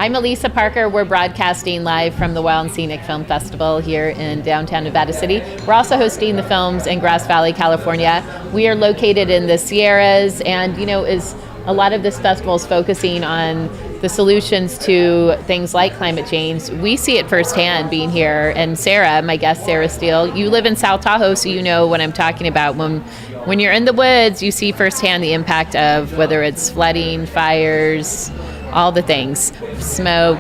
I'm Elisa Parker. We're broadcasting live from the Wild and Scenic Film Festival here in downtown Nevada City. We're also hosting the films in Grass Valley, California. We are located in the Sierras, and is a lot of this festival is focusing on the solutions to things like climate change. We see it firsthand being here. And Sarah, my guest, Sarah Steele, you live in South Tahoe, so you know what I'm talking about. When you're in the woods, you see firsthand the impact of whether it's flooding, fires, all the things, smoke.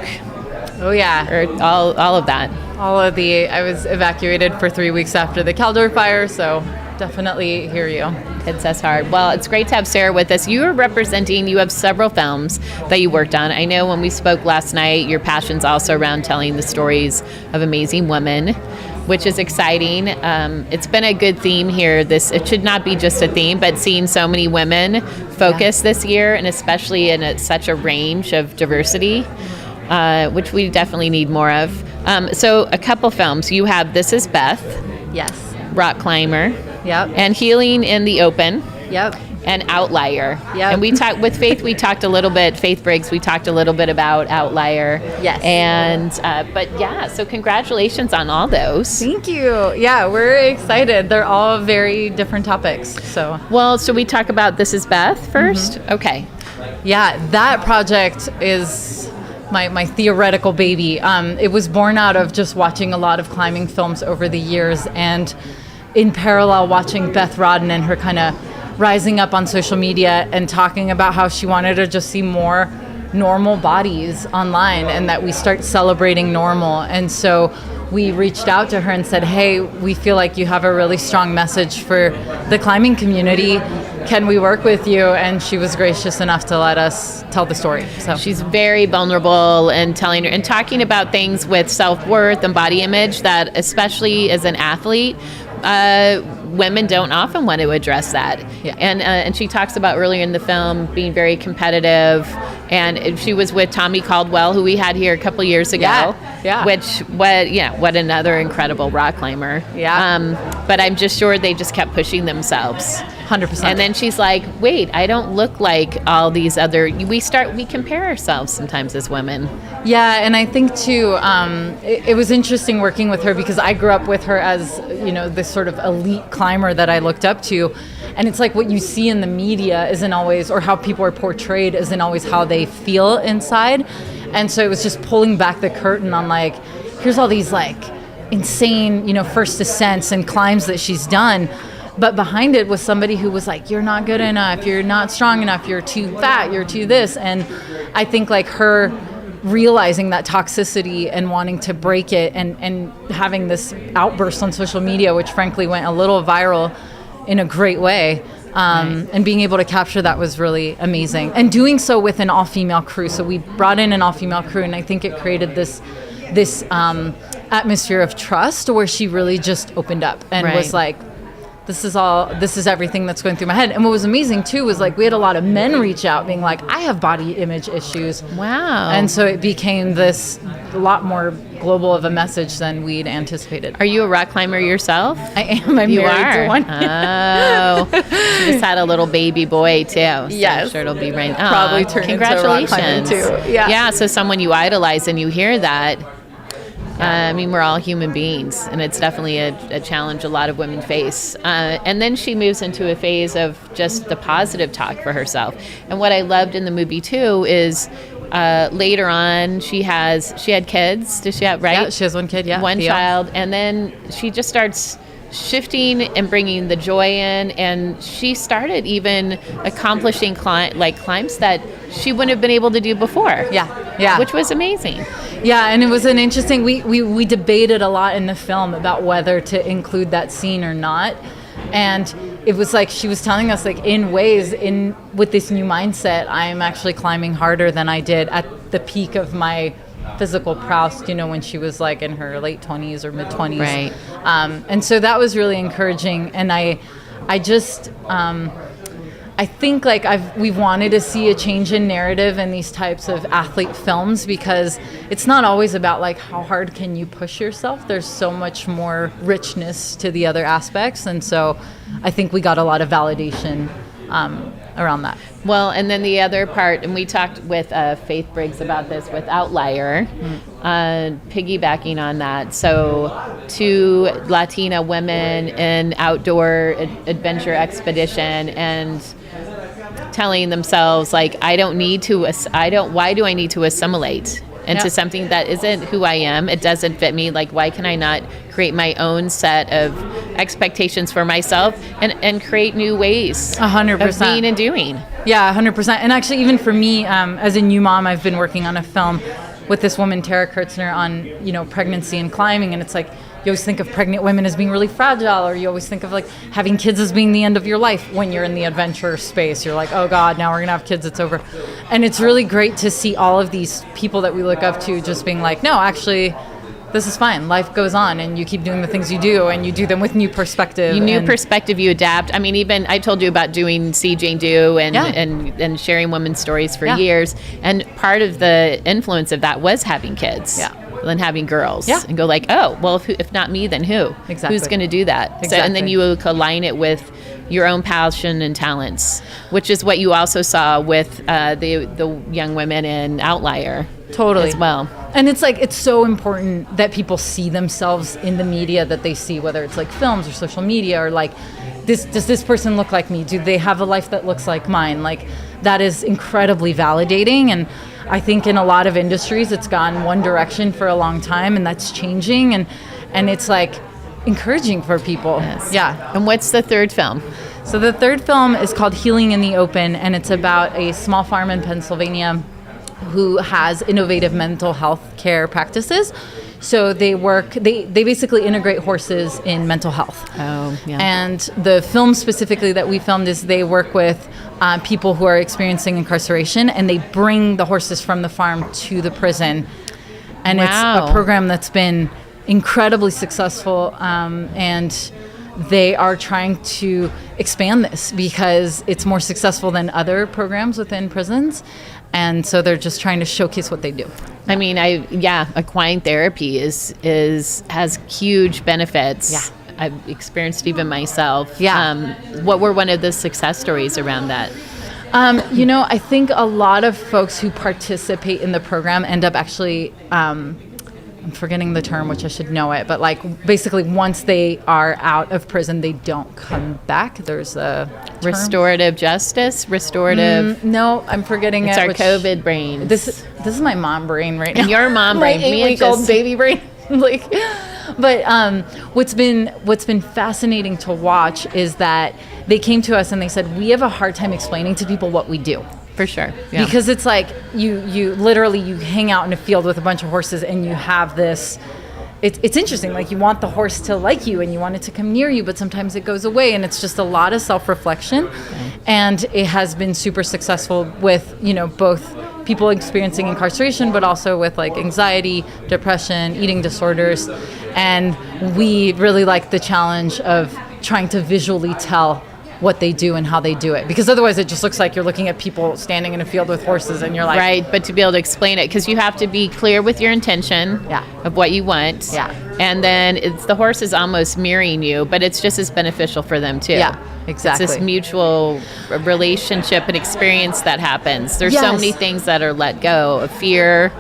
Oh yeah, or all of that. I was evacuated for 3 weeks after the Caldor fire, so definitely hear you. Hits us hard. Well, it's great to have Sarah with us. You have several films that you worked on. I know when we spoke last night, your passion's also around telling the stories of amazing women, which is exciting. It's been a good theme here. It should not be just a theme, but seeing so many women focus this year, and especially in such a range of diversity, which we definitely need more of. So a couple films. You have This Is Beth. Yes. Rock Climber. Yep. And Healing in the Open. Yep. And Outlier. Yep. And we talked with Faith. We talked a little bit. Faith Briggs. We talked a little bit about Outlier. Yes. And so congratulations on all those. Thank you. Yeah, we're excited. They're all very different topics. So we talk about This Is Beth first. Mm-hmm. Okay. Yeah, that project is my theoretical baby. It was born out of just watching a lot of climbing films over the years, and in parallel watching Beth Rodden and her kind of rising up on social media and talking about how she wanted to just see more normal bodies online and that we start celebrating normal. And so we reached out to her and said, hey, we feel like you have a really strong message for the climbing community. Can we work with you? And she was gracious enough to let us tell the story. So she's very vulnerable and talking about things with self-worth and body image that, especially as an athlete, women don't often want to address that. Yeah. And she talks about earlier in the film being very competitive, and she was with Tommy Caldwell, who we had here a couple years ago. Yeah. What another incredible rock climber. Yeah. But I'm just sure they just kept pushing themselves. 100%. And then she's like, wait, I don't look like all these other, we compare ourselves sometimes as women. Yeah, and I think too, it was interesting working with her because I grew up with her as, this sort of elite climber that I looked up to. And it's like what you see in the media isn't always, or how people are portrayed isn't always how they feel inside. And so it was just pulling back the curtain on here's all these insane, first ascents and climbs that she's done. But behind it was somebody who was like, you're not good enough, you're not strong enough, you're too fat, you're too this. And I think her realizing that toxicity and wanting to break it and having this outburst on social media, which frankly went a little viral in a great way, and being able to capture that was really amazing. And doing so with an all-female crew. So we brought in an all-female crew, and I think it created this atmosphere of trust where she really just opened up and was like, this is everything that's going through my head. And what was amazing too was we had a lot of men reach out being like, I have body image issues. Wow. And so it became this a lot more global of a message than we'd anticipated. Are you a rock climber yourself? I am. I'm married to one. Oh. She just had a little baby boy too. So yes. I'm sure it'll be right. Probably turn congratulations. into a rock climber too. Yeah. Yeah, so someone you idolize and you hear that. We're all human beings, and it's definitely a challenge a lot of women face. And then she moves into a phase of just the positive talk for herself. And what I loved in the movie, too, is later on she had kids. Does she have, right? Yeah, she has one kid, yeah. One child. And then she just starts shifting and bringing the joy in, and she started even accomplishing climbs that she wouldn't have been able to do before. Yeah. Which was amazing. Yeah, and it was an interesting, we debated a lot in the film about whether to include that scene or not. And it was she was telling us in ways with this new mindset, I'm actually climbing harder than I did at the peak of my physical prowess, when she was in her late 20s or mid 20s. Right. And so that was really encouraging. And I just, I think we've wanted to see a change in narrative in these types of athlete films because it's not always about how hard can you push yourself. There's so much more richness to the other aspects. And so I think we got a lot of validation around that. Well, and then the other part, and we talked with Faith Briggs about this with Outlier, piggybacking on that. So 2 Latina women in outdoor adventure expedition and telling themselves, like, why do I need to assimilate into something that isn't who I am? It doesn't fit me. Like, why can I not create my own set of expectations for myself and create new ways 100% of being and doing? Yeah, 100%. And actually, even for me, as a new mom, I've been working on a film with this woman, Tara Kurtzner, on, you know, pregnancy and climbing. And it's like, you always think of pregnant women as being really fragile, or you always think of like having kids as being the end of your life. When you're in the adventure space, you're like, oh God, now we're gonna have kids, it's over. And it's really great to see all of these people that we look up to just being like, no, actually, this is fine. Life goes on, and you keep doing the things you do, and you do them with new perspective. You adapt. I mean, even I told you about doing See Jane Do and sharing women's stories for years. And part of the influence of that was having kids. Yeah. Than having girls, and go like, oh, well, if not me, then who? Exactly. Who's going to do that? Exactly. So, and then you align it with your own passion and talents, which is what you also saw with the young women in Outlier. Totally. As well. And it's like, it's so important that people see themselves in the media that they see, whether it's like films or social media, or like, does this person look like me? Do they have a life that looks like mine? Like, that is incredibly validating. And I think in a lot of industries, it's gone one direction for a long time, and that's changing. And it's like encouraging for people. Yes. Yeah. And what's the third film? So the third film is called Healing in the Open, and it's about a small farm in Pennsylvania who has innovative mental health care practices. So they basically integrate horses in mental health. Oh, yeah. And the film specifically that we filmed is they work with people who are experiencing incarceration, and they bring the horses from the farm to the prison. And It's a program that's been incredibly successful, and they are trying to expand this because it's more successful than other programs within prisons. And so they're just trying to showcase what they do. I mean, equine therapy has huge benefits. Yeah. I've experienced even myself. Yeah. What were one of the success stories around that? I think a lot of folks who participate in the program end up actually, I'm forgetting the term, which I should know it, but like basically once they are out of prison, they don't come back. There's a term. Restorative justice? No, I'm forgetting it's it. It's our COVID brain. This is my mom brain right now. And your mom brain. My 8-week-old baby brain. But what's been fascinating to watch is that they came to us and they said, we have a hard time explaining to people what we do. For sure. Yeah. Because it's like you literally hang out in a field with a bunch of horses, and you have this, it's interesting, like you want the horse to like you and you want it to come near you, but sometimes it goes away, and it's just a lot of self-reflection. Okay. And it has been super successful with, both people experiencing incarceration, but also with like anxiety, depression, eating disorders. And we really like the challenge of trying to visually tell what they do and how they do it, because otherwise it just looks like you're looking at people standing in a field with horses and you're like, right. But to be able to explain it, because you have to be clear with your intention of what you want, and then the horse is almost mirroring you, but it's just as beneficial for them too. Exactly. It's this mutual relationship and experience that happens. There's so many things that are let go of fear,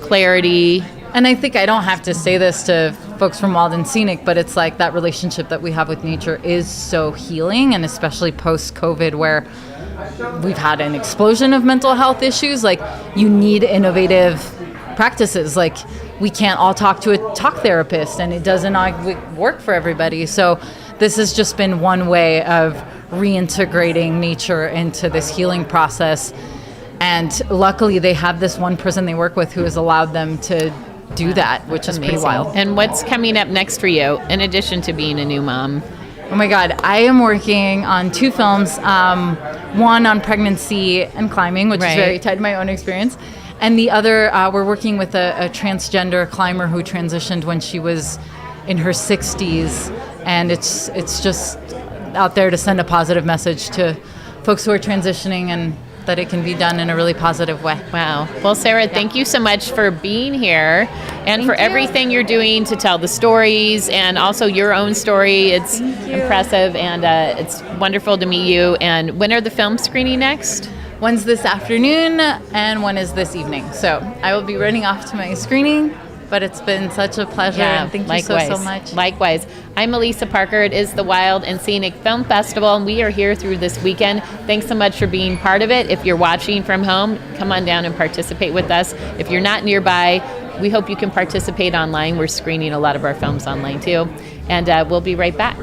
clarity. And I think I don't have to say this to folks from Wild and Scenic, but it's like that relationship that we have with nature is so healing, and especially post-COVID, where we've had an explosion of mental health issues. Like, you need innovative practices. Like, we can't all talk to a talk therapist, and it doesn't work for everybody. So this has just been one way of reintegrating nature into this healing process. And luckily, they have this one prison they work with who has allowed them to do that, which is pretty wild. And what's coming up next for you, in addition to being a new mom? Oh my God, I am working on 2 films, one on pregnancy and climbing, which is very tied to my own experience, and the other, we're working with a transgender climber who transitioned when she was in her 60s, and it's just out there to send a positive message to folks who are transitioning and that it can be done in a really positive way. Wow. Well, Sarah, thank you so much for being here and for everything you're doing to tell the stories and also your own story. It's impressive, and it's wonderful to meet you. And when are the films screening next? One's this afternoon and one is this evening. So I will be running off to my screening, but it's been such a pleasure, and thank you so much. Likewise. I'm Melissa Parker. It is the Wild and Scenic Film Festival, and we are here through this weekend. Thanks so much for being part of it. If you're watching from home, come on down and participate with us. If you're not nearby, we hope you can participate online. We're screening a lot of our films online too. And we'll be right back.